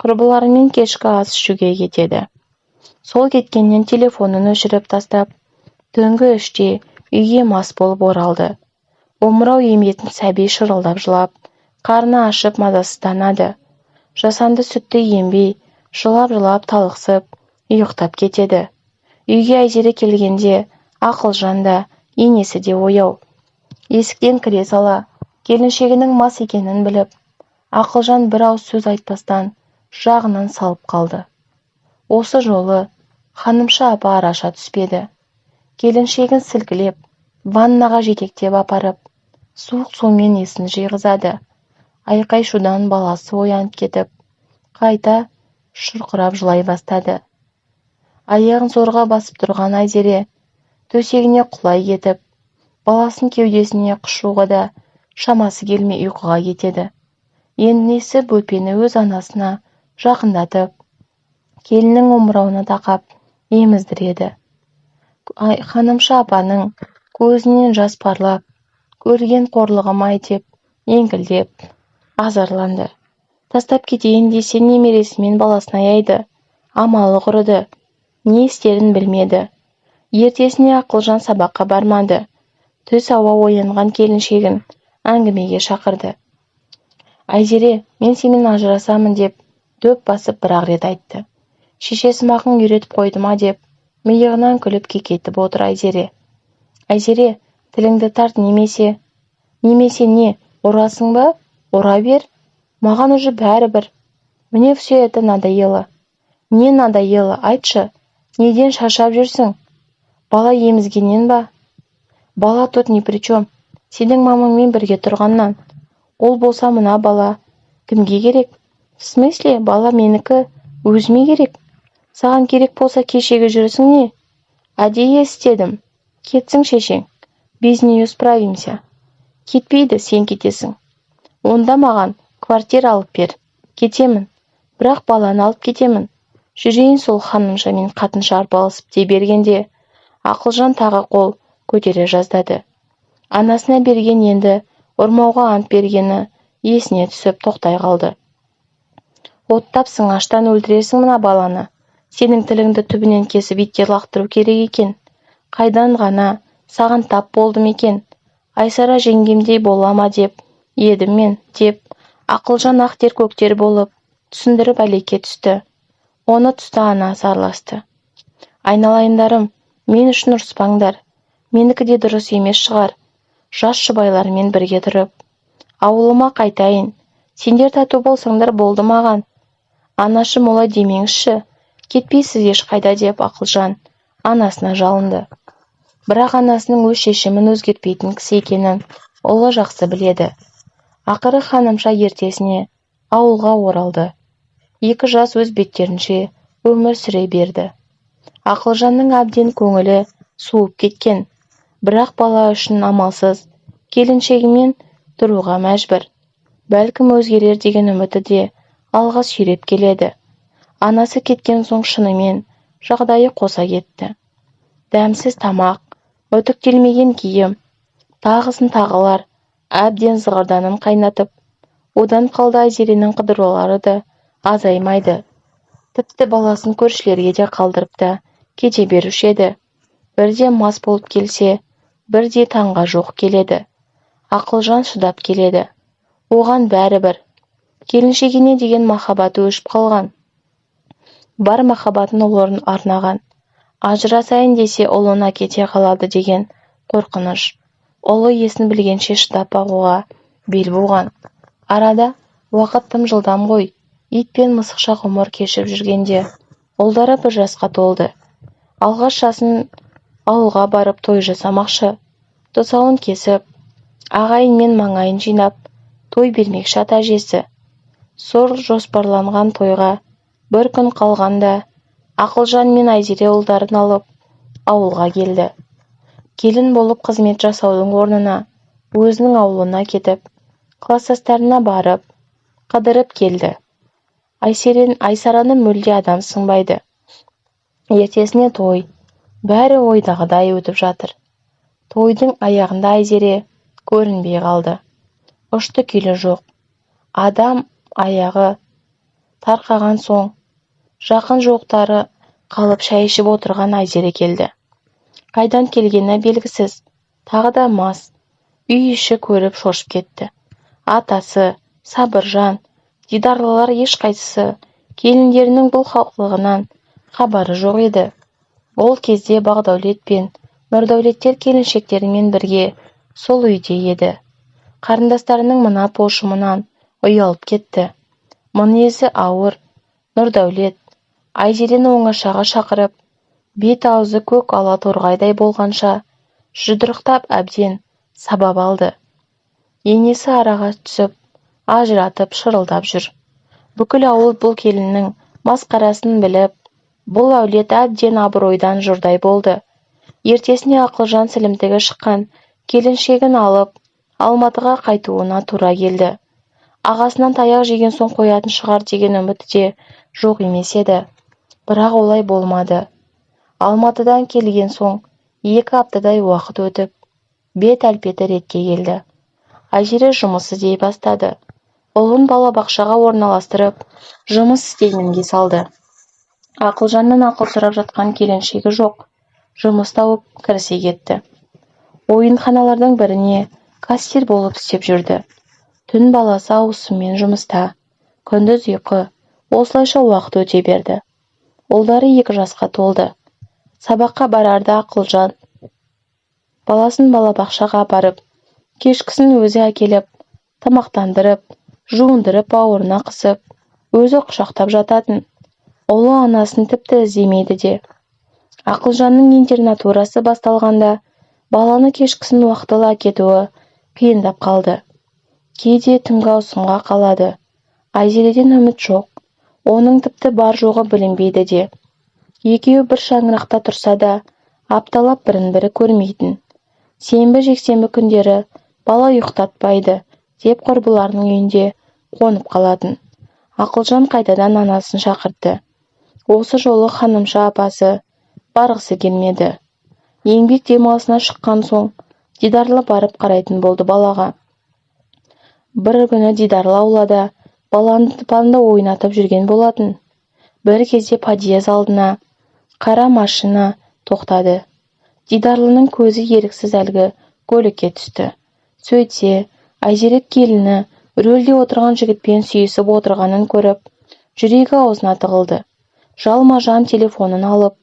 S1: құрбыларымен кешкі ас ішуге кетеді. Сол кеткеннен телефонын өшіріп тастап, түнгі 3-те үйге мас болып оралды. Омырау еметін сәби шырылдап жылап, қарны ашып мазасызданады. Жасанды сүтті ембей, жылап-жылап талықсып, ұйықтап кетеді. Үйге Айзере келгенде Ақылжан да, енесі де ояу. Есіктен кіре сала, келіншегінің мас екенін біліп, Ақылжан бір ауыз сөз айтпастан жағынан салып қалды. Осы жолы Ханымша апа араша түспеді. Келіншегін сілкілеп, ваннаға жетектеп апарып, суық сумен есін жиғызады. Айқай-шудан баласы оянып кетіп, қайта шұрқырап жылай бастады. Аяғын зорға басып тұрған Айзере төсегіне құлай кетіп, баласын кеудесіне құшуға да шамасы келмей ұйқыға кетеді. Ендінесі бөпені өз анасына жақындатып, келіннің омырауына тақап еміздіреді. Ханымша апаның көзінен жас парлап, көрген қорлығым-ай деп еңкілдеп, азарланды. Тастап кетейін десе немересімен баласын аяйды. Амалы құрыды. Не істерін білмеді. Ертесіне Ақылжан сабаққа бармады. Түс ауа оянған келіншегін әңгімеге шақырды. Айзере, мен сенімен ажырасамын деп дөп басып бір-ақ рет айтты. Шешесі мақын үйретіп қойды ма деп миығынан күліп кекетіп отыр Айзере. Айзере, тіліңді тарт немесе не, ұрасың ба? Ұра бер. Маған уже бәрібір. Мне все это надоело. Не надоело, айтшы. Неден шаршап жүрсің? Бала емізгеннен ба? Бала тут ни при чем. Сенің мамаңмен бірге тұрғаннан. Ол болса мына бала. Кімге керек? В смысле, бала менікі, өзіме керек. Саған керек болса кешегі жүрісің не? Әдейі істедім. Кетсің шешең. Без нее справимся. Кетпейді, сен кетесің. Онда маған квартира алып бер. Кетемін. Бірақ баланы алып кетемін. Жүрейін сол ханымшамен қатынша арпалысып дей бергенде, Ақылжан тағы қол көтере жаздады. Анасына берген енді ұрмауға ант бергені есіне түсіп тоқтай қалды. Оттапсың, аштан өлтіресің мына баланы. Сенің тіліңді түбінен кесіп итке лақтыру керек екен. Қайдан ғана саған тап болдым екен. Айсара жеңгемдей болама деп едім мен деп Ақылжан ақтер көктер болып түсіндіріп әлекке түсті. Оны тұста анасы араласты. Айналайындарым, мен үшін ұрыспаңдар. Менікі де дұрыс емес шығар. Жас жұбайлармен бірге тұрып. Ауылыма қайтайын. Сендер тату болсаңдар болды маған. Анашым олай демеңізші. Кетпейсіз ешқайда деп Ақылжан анасына жалынды. Бірақ анасының өз шешімін өзгертпейтін кісі екенін ұлы жақсы біледі. Ақыры ханымша ертесіне ауылға оралды. Екі жас өз беттерінше өмір сүре берді. Ақылжанның әбден көңілі суып кеткен. Бірақ бала үшін амалсыз келіншегімен тұруға мәжбүр. Бәлкім өзгерер деген үміті де алға сүйреп келеді. Анасы кеткен соң шынымен жағдайы қоса кетті. Дәмсіз тамақ, үтіктелмеген киім, тағысын тағылар, әбден зығырданын қайнатып, одан қалды Айзеренің қыдырулары да азаймайды. Тіпті баласын көршілерге де қалдырып та кете беруші еді. Бірде мас болып келсе, бірде таңға жоқ келеді. Ақылжан шыдап келеді. Оған бәрібір. Келіншегіне деген махаббаты өшіп қалған. Бар махаббатын оларын арнаған. Ажырасайын десе ұлына кете қалады деген қорқыныш. Ұлы есін білгенше шыдап бағуға бел буған. Арада уақыт тым жылдам ғой. Ит пен мысықша ғұмыр кешіп жүргенде ұлдары бір жасқа толды. Алғаш жасын ауылға барып той жасамақшы. Тұсауын кесіп, ағайын мен маңайын жинап, той бермекші ата әжесі. Сор жоспарланған тойға бір күн қалғанда Ақылжан мен Айзере ұлдарын алып ауылға келді. Келін болып қызмет жасаудың орнына өзінің ауылына кетіп, кластастарына барып, қыдырып келді. Айсараны мүлде адам сыңбайды. Ертесіне той, бәрі ойдағыдай өтіп жатыр. Тойдың аяғында Айзере көрінбей қалды. Ұшты күйлі жоқ. Адам аяғы тарқаған соң, жақын жоқтары қалып шай ішіп отырған Айзере келді. Қайдан келгені белгісіз, тағы да мас. Үй іші көріп шошып кетті. Атасы, Сабыржан, дидарлылар ешқайсысы келіндерінің бұл хақлығынан хабары жоқ еді. Ол кезде Бағдәулет пен Нұрдәулеттер келіншектерімен бірге сол үйде еді. Қарындастарының мына пошымынан ұялып кетті. Мінезі ауыр Нұрдәулет Айзерені оңашаға шақырып, Бет-аузы көк ала торғайдай болғанша жұдырықтап әбден сабап алды. Енесі араға түсіп, ажыратып шырылдап жүр. Бүкіл ауыл бұл келіннің масқарасын біліп, бұл әулет әбден абыройдан жұрдай болды. Ертесіне Ақылжан сілімтігі шыққан келіншегін алып, Алматыға қайтуына тура келді. Ағасынан таяқ жеген соң қоятын шығар деген үміті де жоқ емес еді. Бірақ олай болмады. Алматыдан келген соң 2 аптадай уақыт өтіп, бет әлпеті ретке келді. Айзере жұмыс іздей бастады. Ұлын балабақшаға орналастырып, жұмыс істеймінге салды. Ақылжаннан ақыл сұрап жатқан келіншегі жоқ. Жұмыс тауып кірісе кетті. Ойынханалардың біріне кассир болып істеп жүрді. Түн баласы ауысыммен жұмыста. Күндіз ұйқы. Осылайша уақыт өте берді. Ұлдары 2 жасқа толды. Сабаққа барарды Ақылжан. Баласын балабақшаға апарып, кешкісін өзі әкеліп, тамақтандырып, жуындырып бауырына қысып, өзі құшақтап жататын. Ұлы анасын тіпті іздемейді де. Ақылжанның интернатурасы басталғанда, баланы кешкісін уақытылы әкетуі қиындап қалды. Кейде түнгі ауысымға қалады. Айзереден үміт жоқ. Оның тіпті бар жоғы білінбейді де. Екеуі бір шаңырақта тұрса да, апталап бірін-бірі көрмейтін. Сенбі-жексенбі күндері бала ұйықтатпайды деп құрбыларының үйінде қонып қалатын. Ақылжан қайтадан анасын шақыртты. Осы жолы ханымша апасы барғысы келмеді. Еңбек демалысына шыққан соң Дидарлы барып қарайтын болды балаға. Бір күні Дидарлы аулада баланы тыпанда ойнатып жүрген болатын. Бір кезде подъезд алдына қара машина тоқтады. Дидарлының көзі еріксіз әлгі көлікке түсті. Сөйтсе, Айзере келіні рөлде отырған жігітпен сүйісіп отырғанын көріп, жүрегі аузына тығылды. Жалма-жан телефонын алып,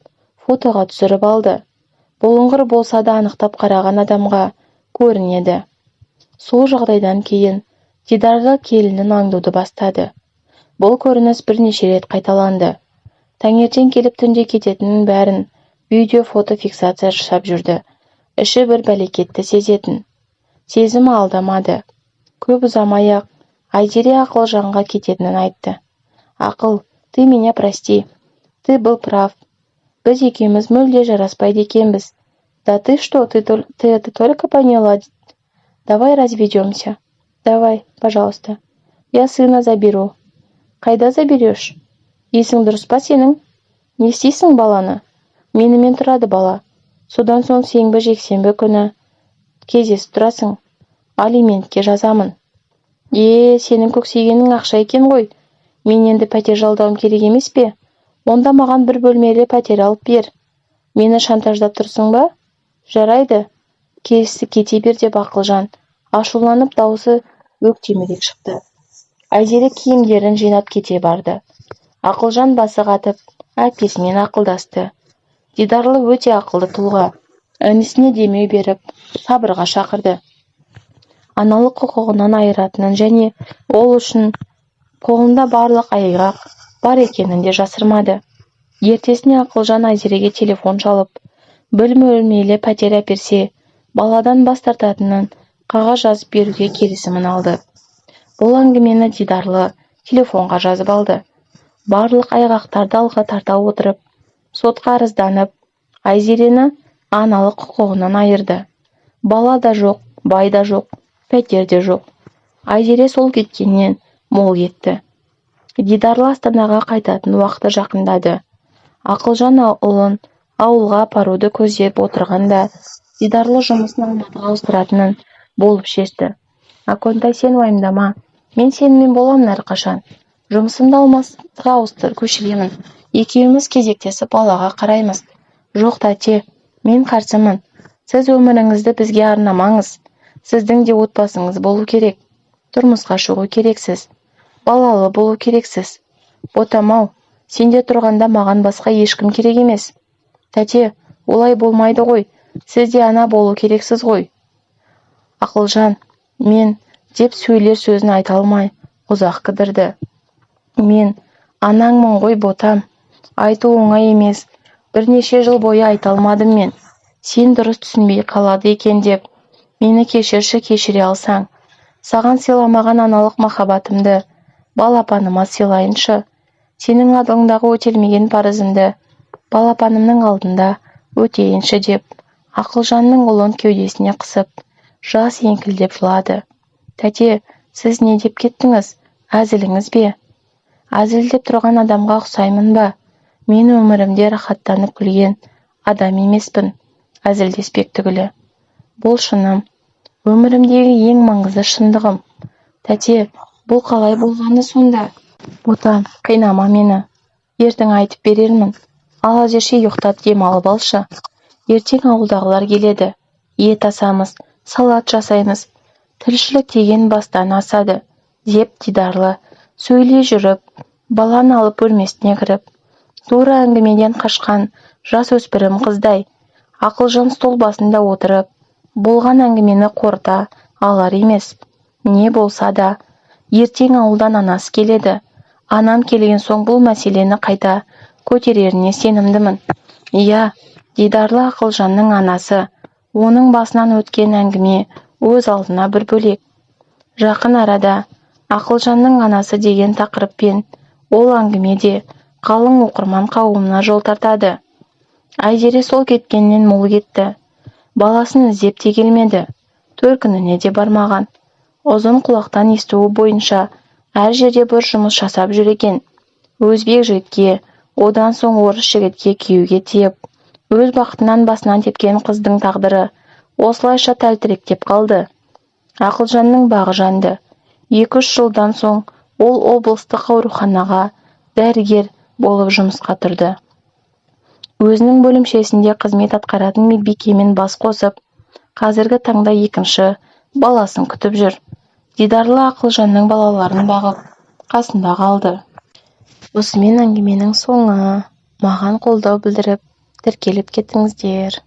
S1: фотоға түсіріп алды. Бұлыңғыр болса да анықтап қараған адамға көрінеді. Сол жағдайдан кейін Дидарлы келінін аңдуды бастады. Бұл көрініс бірнеше рет қайталанды. Таңертең келіп түнде кететінін бәрін видео-фото фиксация жасап жүрді. Іші бір бәлекетті сезетін. Сезімі алдамады. Көп ұзамай-ақ Айзере Ақылжанға кететінін айтты. Ақыл, ты меня прости. Ты был прав. Біз екеуміз мүлде жараспайды екенбіз. Да ты что, ты это только поняла? Давай разведемся. Давай, пожалуйста. Я сына заберу. Қайда заберешь? Есің дұрыс па сенің? Не істейсің баланы? Менімен тұрады бала. Содан соң сенбі-жексенбі күні кездесіп тұрасың. Алиментке жазамын. Сенің көксегенің ақша екен ғой. Мен енді пәтер жалдауым керек емес пе? Онда маған бір бөлмелі пәтер алып бер. Мені шантаждап тұрсың ба? Жарайды. Келісті, кете бер деп Ақылжан ашуланып дауысы өктемірек шықты. Айзере киімдерін жинап кете барды. Ақылжан басы қатып, әпкесімен ақылдасты. Дидарлы өте ақылды тұлға. Інісіне демеу беріп, сабырға шақырды. Аналық құқығынан айыратынын және ол үшін қолында барлық айғақ бар екенін де жасырмады. Ертесіне Ақылжан Айзереге телефон шалып, бір бөлмелі пәтер әперсе, баладан бас тартатынын қағаз жазып беруге келісімін алды. Бұл әңгімені Дидарлы телефонға жазып алды. Барлық айғақтарды алға тарта отырып, сотқа арызданып, Айзерені аналық құқығынан айырды. Бала да жоқ, бай да жоқ, пәтер де жоқ. Айзере сол кеткеннен мол кетті. Дидарлы Астанаға қайтатын уақыты жақындады. Ақылжан ұлын ауылға апаруды көздеп отырғанда, Дидарлы жұмысын Алматыға ауыстыратынын болып шешті. Аконтай, сен уайымдама. Мен сенімен боламын әрқашан. Жұмысымды Алматыға көшіремін. Екеуміз кезектесіп балаға қараймыз. Жоқ, тәте, мен қарсымын. Сіз өміріңізді бізге арнамаңыз. Сіздің де отбасыңыз болу керек. Тұрмысқа шығу керексіз. Балалы болу керексіз. Ботам-ау, сенде тұрғанда маған басқа ешкім керек емес. Тәте, олай болмайды ғой. Сіз де ана болу керексіз ғой. Ақылжан, мен деп сөйлер сөзін айта алмай, ұзақ кідірді. Мен анаңмын ғой ботам. Айту оңай емес. Бірнеше жыл бойы айта алмадым мен. Сен дұрыс түсінбей қалады екен деп. Мені кешірші, кешіре алсаң. Саған сыйламаған аналық махаббатымды балапаныма сыйлайыншы. Сенің адылыңдағы өтелмеген парызымды балапанымның алдында өтейінші деп. Ақылжанның ұлын кеудесіне қысып, жас еңкілдеп жылады. Тәте, сіз не деп кеттіңіз? Әзіліңіз бе? Әзілдеп тұрған адамға ұқсаймын ба? Мен өмірімде рахаттанып күлген адам емеспін, әзілдеспек түгілі. Бұл шыным, өмірімдегі ең маңызды шындығым. Тәте, бұл қалай болғаны сонда? Бота, қинама мені. Ертең айтып берермін. Ал әзірше ұйықтап демалып алшы. Ертең ауылдағылар келеді. Ет асамыз, салат жасаймыз. Тіршілік деген бастан асады, деп Дидарлы сөйлей жүріп, баланы алып бөлмесіне кіріп, тура әңгімеден қашқан жас өспірім қыздай, Ақылжан стол басында отырып, болған әңгімені қорыта алар емес. Не болса да, ертең ауылдан анасы келеді. Анам келген соң бұл мәселені қайта көтереріне сенімдімін. Иә, Дидарлы Ақылжанның анасы, оның басынан өткен әңгіме өз алдына бір бөлек. Жақын арада Ақылжанның анасы деген тақырыппен ол әңгімеде қалың оқырман қауымына жол тартады. Айзере сол кеткеннен мол кетті. Баласын іздеп те келмеді. Төркініне де бармаған. Ұзын құлақтан естуі бойынша әр жерде бір жұмыс жасап жүр екен. Өзбек жігітке, одан соң орыс жігітке күйеуге тиіп, өз бақытынан басынан тепкен қыздың тағдыры осылайша тәлтіректеп қалды. Ақылжанның бағы жанды. 2-3 жылдан соң ол облыстық ауруханаға дәрігер болып жұмысқа тұрды. Өзінің бөлімшесінде қызмет атқаратын медбикемен бас қосып, қазіргі таңда 2-ші баласын күтіп жүр. Дидарлы Ақылжанның балаларын бағып, қасында қалды. Осымен әңгіменің соңы. Маған қолдау білдіріп, тіркеліп кеттіңіздер.